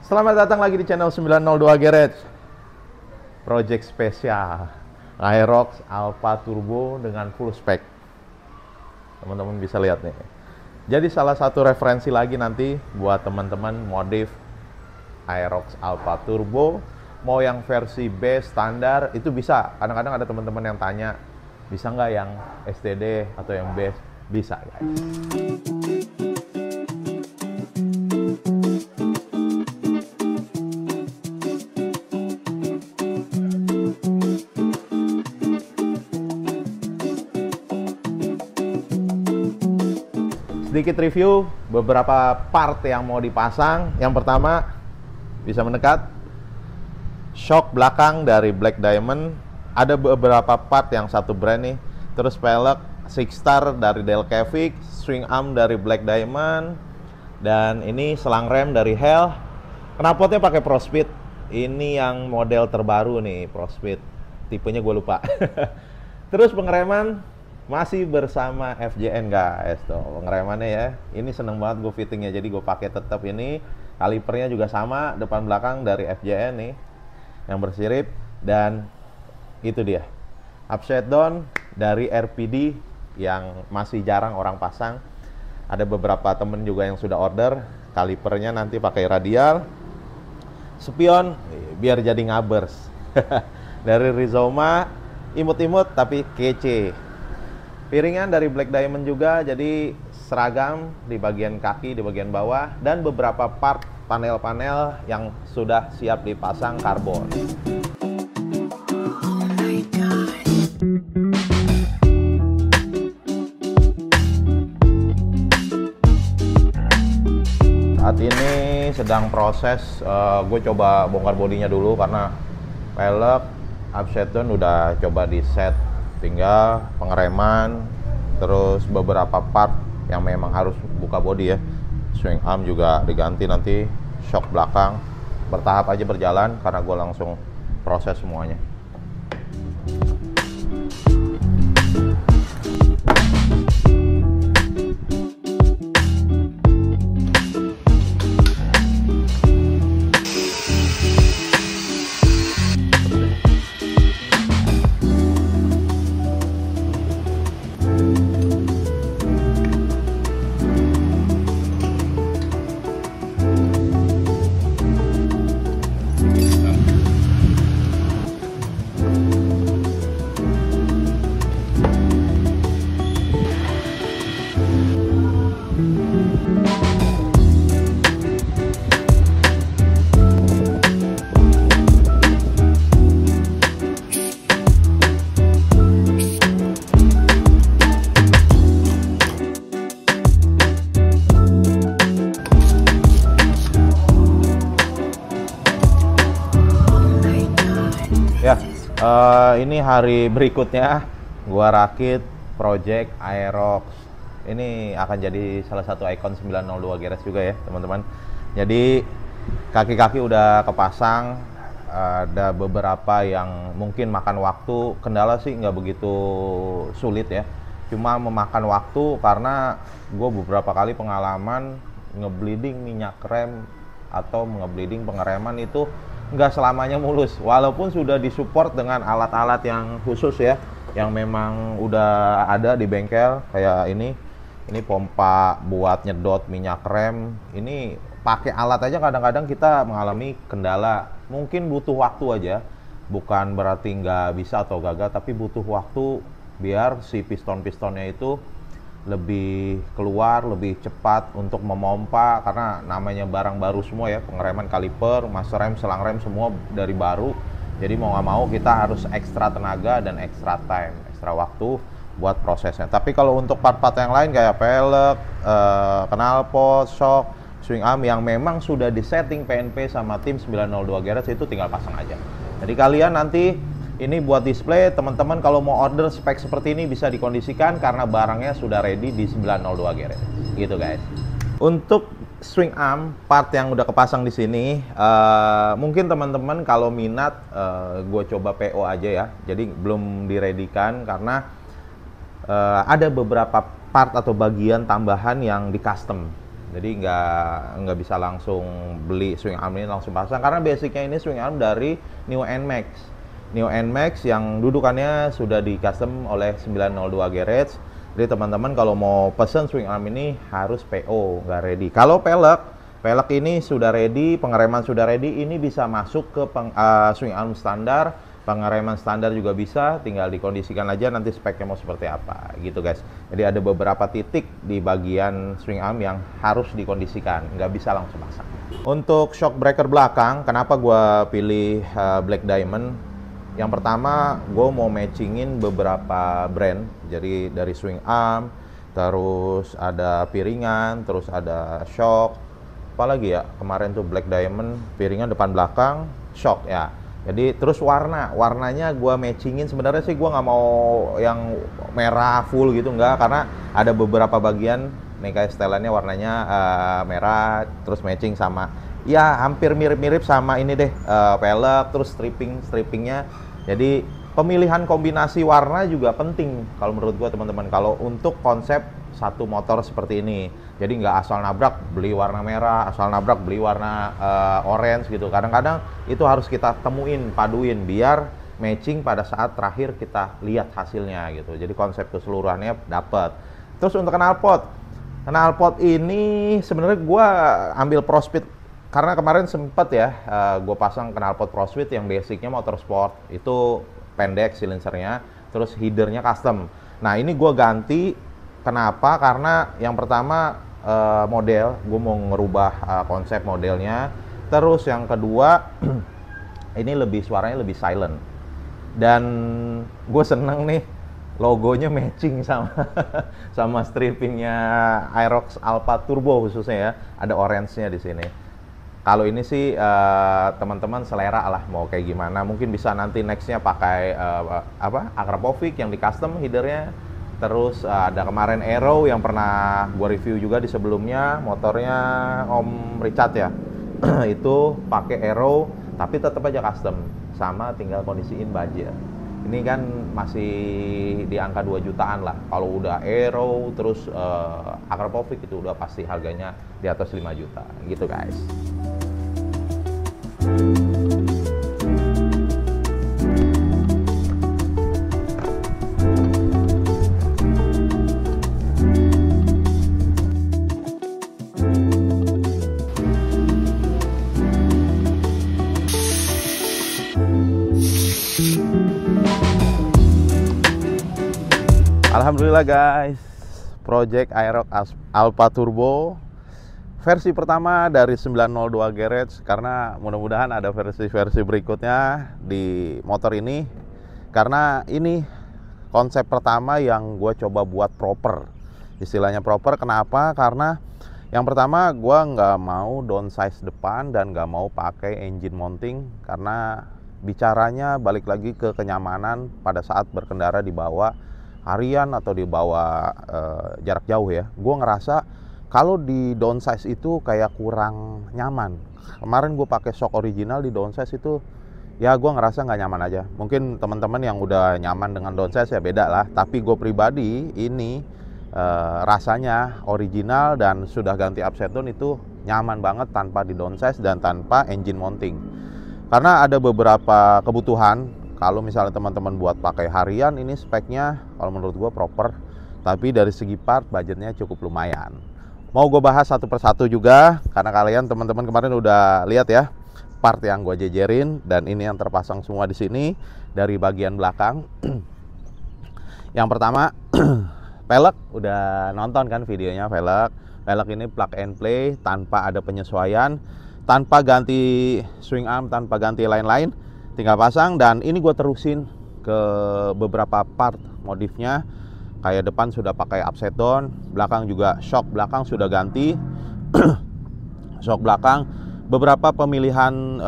Selamat datang lagi di channel 902 Garage. Project spesial Aerox Alpha Turbo dengan full spec. Teman-teman bisa lihat nih. Jadi salah satu referensi lagi nanti buat teman-teman modif Aerox Alpha Turbo, mau yang versi base standar itu bisa. Kadang-kadang ada teman-teman yang tanya, bisa nggak yang STD atau yang base? Bisa, guys. Sedikit review beberapa part yang mau dipasang. Yang pertama, bisa mendekat, shock belakang dari Black Diamond. Ada beberapa part yang satu brand nih. Terus pelek Six Star dari Delcavic, swing arm dari Black Diamond, dan ini selang rem dari Hell. Knalpotnya pakai Prospeed. Ini yang model terbaru nih, Prospeed. Tipenya gue lupa. Terus pengereman masih bersama FJN, guys. Tuh pengeremannya ya. Ini seneng banget gue fittingnya, jadi gue pakai tetap ini. Kalipernya juga sama, depan belakang dari FJN nih, yang bersirip. Dan itu dia, upside down dari RPD yang masih jarang orang pasang. Ada beberapa temen juga yang sudah order. Kalipernya nanti pakai radial. Spion biar jadi ngabers. Dari Rizoma, imut-imut tapi kece. Piringan dari Black Diamond juga, jadi seragam di bagian kaki, di bagian bawah, dan beberapa part panel-panel yang sudah siap dipasang karbon. Saat ini sedang proses, gue coba bongkar bodinya dulu karena pelek, upside down udah coba di set. Tinggal pengereman, terus beberapa part yang memang harus buka bodi ya. Swing arm juga diganti nanti, shock belakang. Bertahap aja berjalan karena gue langsung proses semuanya. Ini hari berikutnya gua rakit project Aerox. Ini akan jadi salah satu ikon 902 Garage juga ya teman-teman. Jadi kaki-kaki udah kepasang. Ada beberapa yang mungkin makan waktu. Kendala sih nggak begitu sulit ya, cuma memakan waktu karena gue beberapa kali pengalaman ngebleeding minyak rem atau ngebleeding pengereman itu nggak selamanya mulus, walaupun sudah disupport dengan alat-alat yang khusus ya, yang memang udah ada di bengkel kayak ini pompa buat nyedot minyak rem. Ini pakai alat aja kadang-kadang kita mengalami kendala. Mungkin butuh waktu aja, bukan berarti nggak bisa atau gagal, tapi butuh waktu biar si piston-pistonnya itu lebih keluar, lebih cepat untuk memompa, karena namanya barang baru semua ya, pengereman, kaliper, master rem, selang rem semua dari baru. Jadi mau nggak mau kita harus ekstra tenaga dan ekstra time, ekstra waktu buat prosesnya. Tapi kalau untuk part-part yang lain kayak pelek, knalpot, shock, swing arm yang memang sudah disetting PNP sama tim 902 Garage, itu tinggal pasang aja. Jadi kalian nanti ini buat display, teman-teman kalau mau order spek seperti ini bisa dikondisikan karena barangnya sudah ready di 902 Garage. Gitu guys. Untuk swing arm part yang udah kepasang di sini, mungkin teman-teman kalau minat, gue coba PO aja ya. Jadi belum diredikan karena ada beberapa part atau bagian tambahan yang di custom. Jadi nggak bisa langsung beli swing arm ini langsung pasang, karena basicnya ini swing arm dari Neo NMAX. Neo NMAX yang dudukannya sudah di custom oleh 902 Garage. Jadi teman-teman kalau mau pesen swing arm ini harus PO, nggak ready. Kalau pelek ini sudah ready, pengereman sudah ready, ini bisa masuk ke swing arm standar, pengereman standar juga bisa, tinggal dikondisikan aja nanti speknya mau seperti apa gitu guys. Jadi ada beberapa titik di bagian swing arm yang harus dikondisikan, nggak bisa langsung pasang. Untuk shock breaker belakang, kenapa gue pilih Black Diamond? Yang pertama, gue mau matchingin beberapa brand, jadi dari swing arm, terus ada piringan, terus ada shock, apalagi ya kemarin tuh Black Diamond, piringan depan belakang, shock ya. Jadi terus warnanya gue matchingin. Sebenarnya sih gue nggak mau yang merah full gitu, nggak, karena ada beberapa bagian nih kayak setelannya warnanya merah, terus matching sama ya hampir mirip-mirip sama ini deh pelek, terus strippingnya. Jadi pemilihan kombinasi warna juga penting kalau menurut gue teman-teman, kalau untuk konsep satu motor seperti ini. Jadi nggak asal nabrak beli warna merah, asal nabrak beli warna orange gitu. Kadang-kadang itu harus kita temuin, paduin biar matching pada saat terakhir kita lihat hasilnya gitu. Jadi konsep keseluruhannya dapat. Terus untuk knalpot ini sebenarnya gue ambil ProSpeed karena kemarin sempet ya gue pasang knalpot ProSpeed yang basicnya motorsport, itu pendek silinsernya, terus headernya custom. Nah ini gue ganti, kenapa? Karena yang pertama model, gue mau ngerubah konsep modelnya. Terus yang kedua ini suaranya lebih silent, dan gue seneng nih logonya matching sama sama strippingnya Aerox Alpha Turbo khususnya ya, ada orange-nya di sini. Kalau ini sih teman-teman selera lah mau kayak gimana. Mungkin bisa nanti nextnya pakai Akrapovic yang di custom headernya. Terus ada kemarin Aero yang pernah gua review juga di sebelumnya, motornya Om Richard ya. Itu pakai Aero tapi tetap aja custom, sama tinggal kondisiin budget. Ini kan masih di angka 2 jutaan lah. Kalau udah Aero terus Akrapovic itu udah pasti harganya di atas 5 juta gitu guys. Alhamdulillah guys, Project Aerox Alpha Turbo versi pertama dari 902 Garage, karena mudah-mudahan ada versi-versi berikutnya di motor ini, karena ini konsep pertama yang gue coba buat proper. Istilahnya proper kenapa? Karena yang pertama gue nggak mau downsize depan dan nggak mau pakai engine mounting, karena bicaranya balik lagi ke kenyamanan pada saat berkendara di bawah harian atau di bawah jarak jauh ya. Gue ngerasa kalau di downsize itu kayak kurang nyaman. Kemarin gue pakai shock original di downsize itu ya gue ngerasa nggak nyaman aja. Mungkin teman-teman yang udah nyaman dengan downsize ya beda lah. Tapi gue pribadi ini rasanya original dan sudah ganti upside down itu nyaman banget tanpa di downsize dan tanpa engine mounting. Karena ada beberapa kebutuhan. Kalau misalnya teman-teman buat pakai harian, ini speknya kalau menurut gue proper. Tapi dari segi part budgetnya cukup lumayan. Mau gue bahas satu persatu juga, karena kalian teman-teman kemarin udah lihat ya part yang gue jejerin, dan ini yang terpasang semua di sini dari bagian belakang. Yang pertama, pelek udah nonton kan videonya pelek. Pelek ini plug and play tanpa ada penyesuaian, tanpa ganti swing arm, tanpa ganti lain-lain, tinggal pasang. Dan ini gue terusin ke beberapa part modifnya. Kayak depan sudah pakai upside down, belakang juga shock belakang sudah ganti. Shock belakang, beberapa pemilihan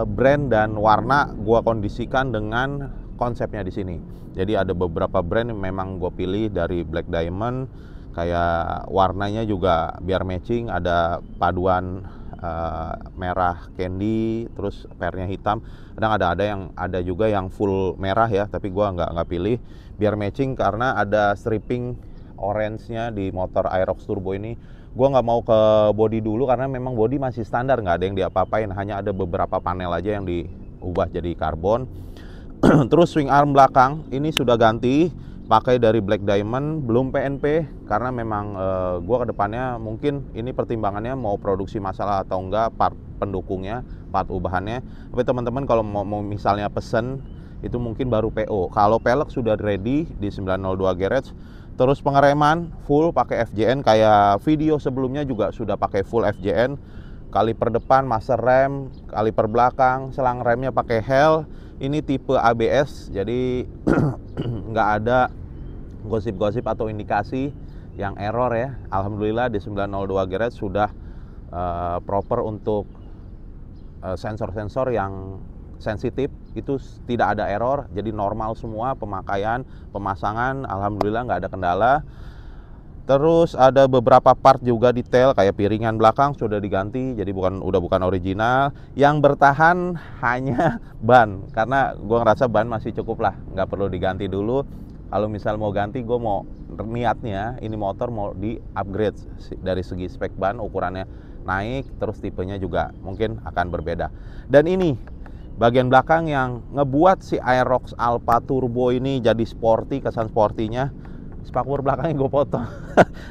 brand dan warna gua kondisikan dengan konsepnya di sini. Jadi ada beberapa brand yang memang gue pilih dari Black Diamond, kayak warnanya juga biar matching, ada paduan merah candy, terus pernya hitam. Kadang ada juga yang full merah ya, tapi gua nggak pilih biar matching, karena ada stripping orange-nya di motor Aerox Turbo ini Gua nggak mau ke body dulu karena memang body masih standar, nggak ada yang diapa-apain, hanya ada beberapa panel aja yang diubah jadi karbon. Terus swing arm belakang ini sudah ganti, pakai dari Black Diamond, belum PNP karena memang gua kedepannya mungkin ini pertimbangannya mau produksi masalah atau enggak, part pendukungnya, part ubahannya. Tapi teman-teman kalau mau misalnya pesen itu mungkin baru PO. Kalau pelek sudah ready di 902 Garage. Terus pengereman full pakai FJN, kayak video sebelumnya juga sudah pakai full FJN. Kaliper depan master rem, kaliper belakang, selang remnya pakai Hell. Ini tipe ABS, jadi nggak ada gosip-gosip atau indikasi yang error ya. Alhamdulillah di 902 Garage sudah proper untuk sensor-sensor yang sensitif, itu tidak ada error, jadi normal semua pemakaian, pemasangan, alhamdulillah nggak ada kendala. Terus ada beberapa part juga detail kayak piringan belakang sudah diganti, jadi udah bukan original. Yang bertahan hanya ban, karena gue ngerasa ban masih cukup lah, nggak perlu diganti dulu. Kalau misal mau ganti, gue mau niatnya ini motor mau di upgrade dari segi spek ban, ukurannya naik, terus tipenya juga mungkin akan berbeda. Dan ini bagian belakang yang ngebuat si Aerox Alpha Turbo ini jadi sporty, kesan sportinya, spakbor belakangnya gue potong.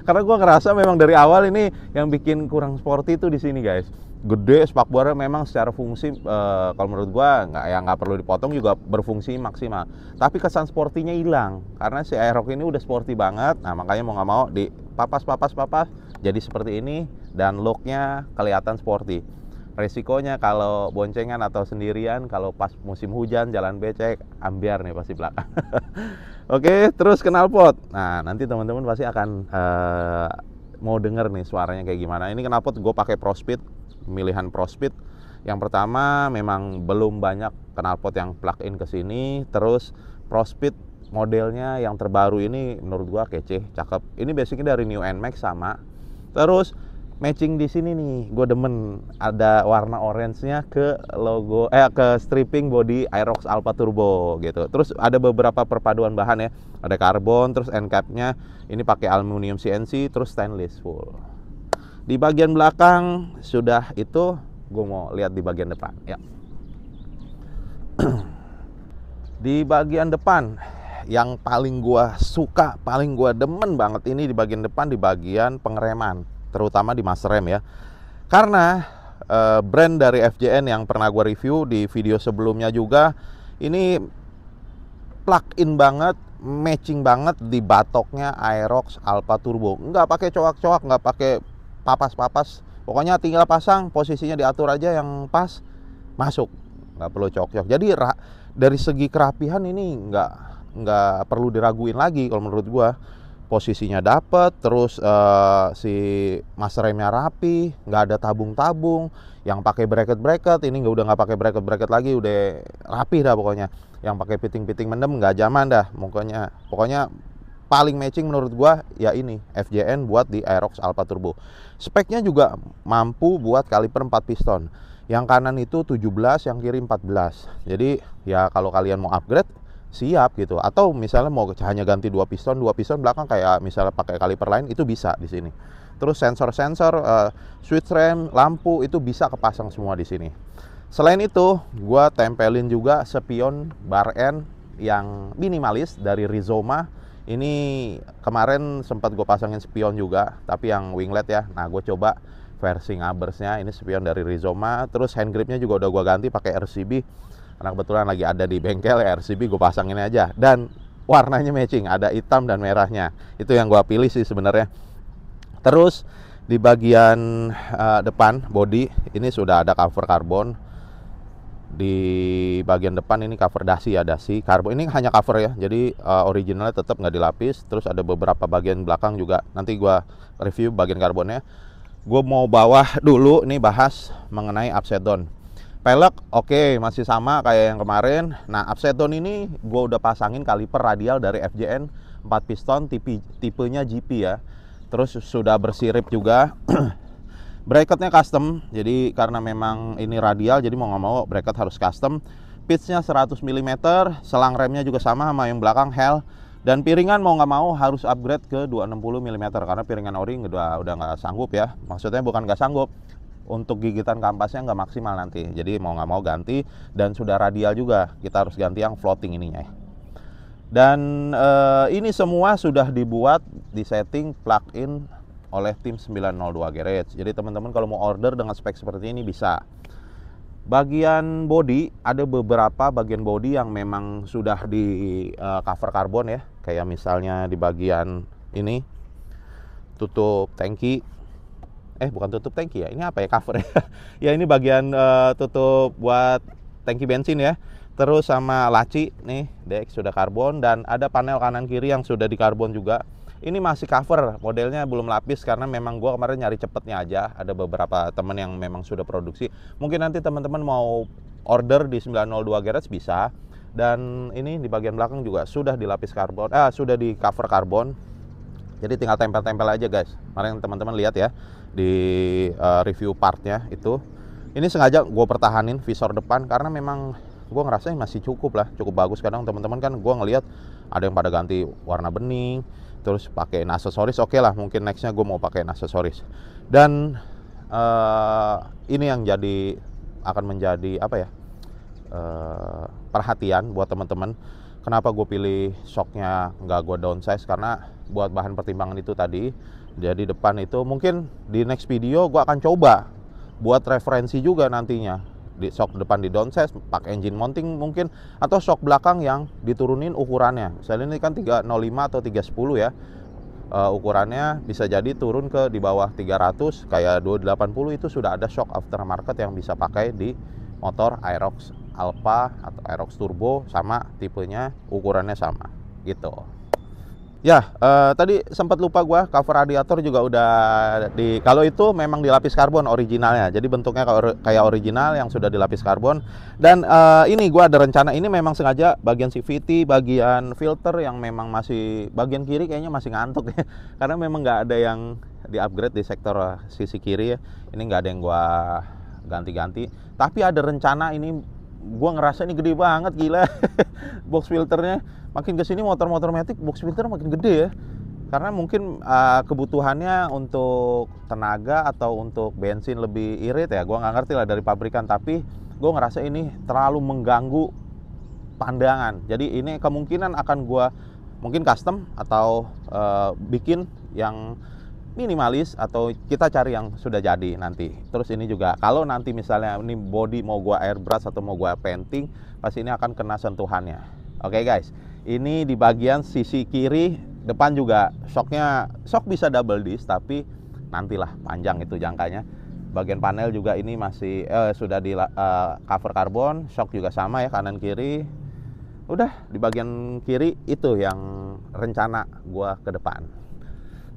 Karena gue ngerasa memang dari awal ini yang bikin kurang sporty itu di sini guys. Gede spakbornya, memang secara fungsi kalau menurut gue nggak perlu dipotong, juga berfungsi maksimal. Tapi kesan sportinya hilang karena si Aerox ini udah sporty banget. Nah makanya mau nggak mau di papas jadi seperti ini dan looknya kelihatan sporty. Resikonya kalau boncengan atau sendirian, kalau pas musim hujan jalan becek, ambiar nih pasti belakang. Oke, terus knalpot. Nah, nanti teman-teman pasti akan mau denger nih suaranya kayak gimana. Ini knalpot gue pakai ProSpeed, pemilihan ProSpeed. Yang pertama memang belum banyak knalpot yang plug-in ke sini. Terus ProSpeed modelnya yang terbaru ini menurut gue kece, cakep. Ini basicnya dari New NMAX sama. Terus matching di sini nih, gue demen ada warna orange-nya ke logo ke stripping body Aerox Alpha Turbo gitu. Terus ada beberapa perpaduan bahan ya, ada karbon, terus end cap-nya ini pakai aluminium CNC, terus stainless full. Di bagian belakang sudah itu, gue mau lihat di bagian depan ya. Di bagian depan yang paling gue suka, paling gue demen banget ini di bagian depan, di bagian pengereman, terutama di master rem ya, karena brand dari FJN yang pernah gue review di video sebelumnya juga, ini plug-in banget, matching banget di batoknya Aerox Alpha Turbo. Nggak pakai coak-coak, nggak pakai papas-papas, pokoknya tinggal pasang, posisinya diatur aja yang pas, masuk, nggak perlu coak-coak. Jadi dari segi kerapihan ini nggak perlu diraguin lagi kalau menurut gue. Posisinya dapet, terus si master remnya rapi, nggak ada tabung-tabung. Yang pakai bracket ini udah nggak pakai bracket lagi, udah rapi dah pokoknya. Yang pakai piting-piting mendem nggak zaman dah, pokoknya paling matching menurut gua ya ini FJN buat di Aerox Alpha Turbo. Speknya juga mampu buat kaliper 4 piston. Yang kanan itu 17, yang kiri 14. Jadi ya kalau kalian mau upgrade siap gitu, atau misalnya mau hanya ganti dua piston belakang kayak misalnya pakai kaliper lain, itu bisa di sini. Terus sensor-sensor, switch rem, lampu itu bisa kepasang semua di sini. Selain itu, gua tempelin juga spion bar end yang minimalis dari Rizoma. Ini kemarin sempat gue pasangin spion juga, tapi yang winglet ya. Nah, gue coba versi ngabersnya, ini spion dari Rizoma. Terus hand gripnya juga udah gue ganti pakai RCB. Karena kebetulan lagi ada di bengkel ya, RCB gue pasangin aja. Dan warnanya matching, ada hitam dan merahnya. Itu yang gue pilih sih sebenarnya. Terus di bagian depan body ini sudah ada cover karbon. Di bagian depan ini cover dasi ya, dasi karbon. Ini hanya cover ya, jadi originalnya tetap nggak dilapis. Terus ada beberapa bagian belakang juga, nanti gue review bagian karbonnya. Gue mau bawah dulu nih, bahas mengenai upside down. Pelek oke, masih sama kayak yang kemarin. Nah, upside down ini gue udah pasangin kaliper radial dari FJN 4 piston, tipenya GP ya. Terus sudah bersirip juga. Bracketnya custom, jadi karena memang ini radial, jadi mau nggak mau bracket harus custom. Pitchnya 100 mm, selang remnya juga sama yang belakang Hell. Dan piringan mau nggak mau harus upgrade ke 260 mm karena piringan ori udah nggak sanggup ya. Maksudnya bukan nggak sanggup, untuk gigitan kampasnya nggak maksimal nanti. Jadi mau nggak mau ganti, dan sudah radial juga kita harus ganti yang floating ininya ya. Dan ini semua sudah dibuat, disetting, plug-in oleh tim 902 Garage. Jadi teman-teman kalau mau order dengan spek seperti ini bisa. Bagian body, ada beberapa bagian body yang memang sudah di cover karbon ya. Kayak misalnya di bagian ini tutup tangki. Bukan tutup tangki ya, ini apa ya, cover ya. Ya ini bagian tutup buat tangki bensin ya. Terus sama laci nih, deck sudah karbon, dan ada panel kanan kiri yang sudah di karbon juga. Ini masih cover, modelnya belum lapis karena memang gua kemarin nyari cepetnya aja. Ada beberapa temen yang memang sudah produksi. Mungkin nanti teman-teman mau order di 902 Garage bisa. Dan ini di bagian belakang juga sudah dilapis karbon, sudah di cover karbon. Jadi tinggal tempel-tempel aja guys. Kemarin teman-teman lihat ya di review partnya itu. Ini sengaja gue pertahanin visor depan karena memang gue ngerasa masih cukup lah, cukup bagus. Kadang teman-teman kan gue ngelihat ada yang pada ganti warna bening, terus pakai aksesoris. Oke lah, mungkin nextnya gue mau pakai aksesoris. Dan ini yang akan menjadi apa ya, perhatian buat teman-teman. Kenapa gue pilih shocknya nggak gue downsize, karena buat bahan pertimbangan itu tadi. Jadi depan itu mungkin di next video gue akan coba buat referensi juga nantinya. Di shock depan di downsize, pakai engine mounting mungkin, atau shock belakang yang diturunin ukurannya. Misalnya ini kan 305 atau 310 ya. Ukurannya bisa jadi turun ke di bawah 300, kayak 280 itu sudah ada shock aftermarket yang bisa pakai di motor Aerox Alpha atau Aerox Turbo, sama tipenya, ukurannya sama gitu. Ya, tadi sempat lupa gua, cover radiator juga udah kalau itu memang dilapis karbon originalnya. Jadi bentuknya kayak original yang sudah dilapis karbon. Dan ini gua ada rencana, ini memang sengaja bagian CVT, bagian filter yang memang masih bagian kiri kayaknya masih ngantuk ya. Karena memang nggak ada yang di-upgrade di sektor sisi kiri ya. Ini nggak ada yang gua ganti-ganti. Tapi ada rencana ini, gua ngerasa ini gede banget, gila. Box filternya makin kesini, motor-motor matic box filter makin gede ya, karena mungkin kebutuhannya untuk tenaga atau untuk bensin lebih irit ya. Gua nggak ngerti lah dari pabrikan, tapi gua ngerasa ini terlalu mengganggu pandangan. Jadi ini kemungkinan akan gua mungkin custom atau bikin yang minimalis, atau kita cari yang sudah jadi nanti. Terus ini juga kalau nanti misalnya ini body mau gua airbrush atau mau gua painting, pasti ini akan kena sentuhannya. Oke guys, ini di bagian sisi kiri depan juga shock bisa double disc, tapi nantilah, panjang itu jangkanya. Bagian panel juga ini masih sudah di cover karbon, shock juga sama ya, kanan kiri. Udah di bagian kiri itu yang rencana gua ke depan.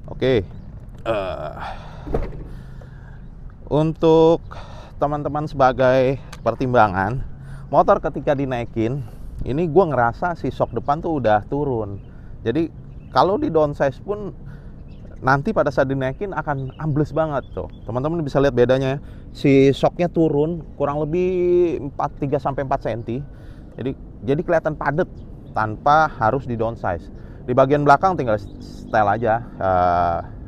Oke. Untuk teman-teman sebagai pertimbangan, motor ketika dinaikin ini gue ngerasa si shock depan tuh udah turun. Jadi kalau di downsize pun nanti pada saat dinaikin akan ambles banget tuh. Teman-teman bisa lihat bedanya. Si shocknya turun kurang lebih 3 sampai 4 cm. Jadi kelihatan padat tanpa harus di downsize. Di bagian belakang tinggal setel aja.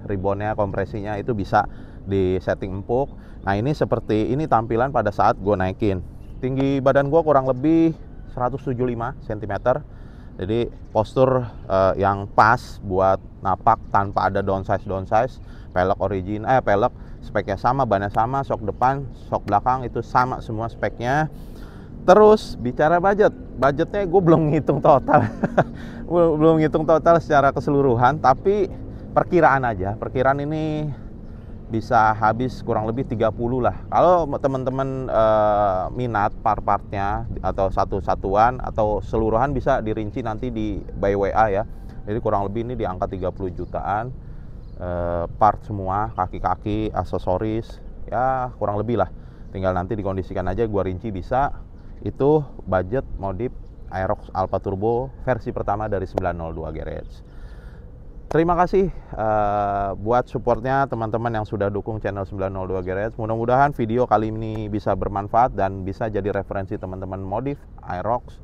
Ribbonnya, kompresinya itu bisa di setting empuk. Nah ini seperti ini tampilan pada saat gue naikin. Tinggi badan gue kurang lebih 175 cm. Jadi postur yang pas buat napak tanpa ada downsize. Pelek pelek speknya sama, bannya sama, shock depan, shock belakang itu sama semua speknya. Terus bicara budgetnya gue belum ngitung total. Belum ngitung total secara keseluruhan, tapi perkiraan aja. Perkiraan ini bisa habis kurang lebih 30 lah. Kalau teman-teman minat part-partnya atau satu-satuan atau seluruhan, bisa dirinci nanti di by WA ya. Jadi kurang lebih ini di angka 30 jutaan. Part semua, kaki-kaki, aksesoris, ya kurang lebih lah. Tinggal nanti dikondisikan aja, gua rinci bisa. Itu budget modif Aerox Alpha Turbo versi pertama dari 902 Garage. Terima kasih buat supportnya teman-teman yang sudah dukung channel 902 Garage. Mudah-mudahan video kali ini bisa bermanfaat dan bisa jadi referensi teman-teman modif Aerox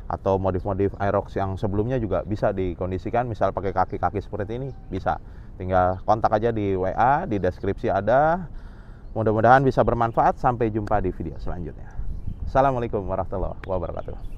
atau modif-modif Aerox yang sebelumnya juga bisa dikondisikan, misal pakai kaki-kaki seperti ini bisa. Tinggal kontak aja di WA, di deskripsi ada. Mudah-mudahan bisa bermanfaat. Sampai jumpa di video selanjutnya. Assalamualaikum warahmatullahi wabarakatuh.